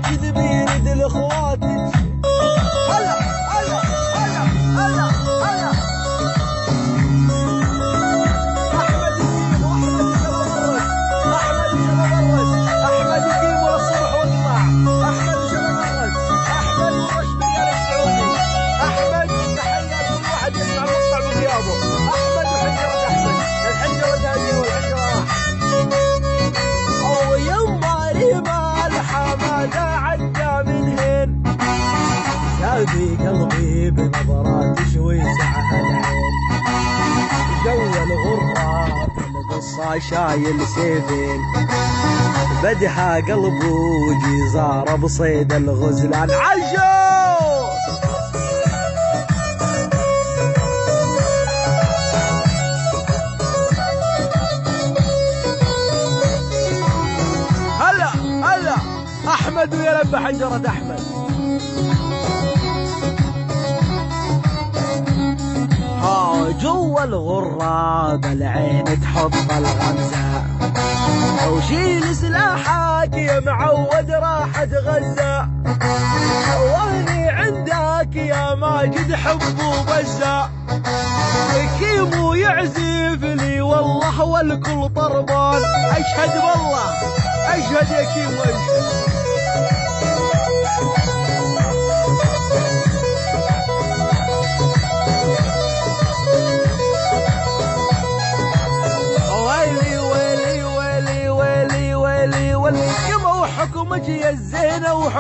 كذبي يريد الاخوات. هلا هلا هلا هلا هلا احمد يقيم واحمد شباب الرز، احمد يقيم للصبح واطلع، احمد شباب الرز، احمد ورش بالريال السعودي، احمد تحيه كل واحد يسمع المقطع بغيابه، احمد وحنجره احمد، الحنجره داهيه والحنجره او يما ريما الحماده عدى من هين، سابي قلبي بنظرات شوي سعها العين، جو الغراب القصه شايل سيفين، بدها قلبه وجزاره بصيد الغزلان عجو. هلا هلا احمد ويلبى حنجره احمد. ها جوا الغراب العين تحط الغمزه، وشيل سلاحك يا معود راح اتغزى، وهني عندك يا ماجد حب وبزة، كيمو يعزف لي والله والكل طربان، اشهد والله اشهد يا كيمو اشهد. ويلي ويلي ويلي ويلي ويلي ويلي يما وحكمك يا الزينه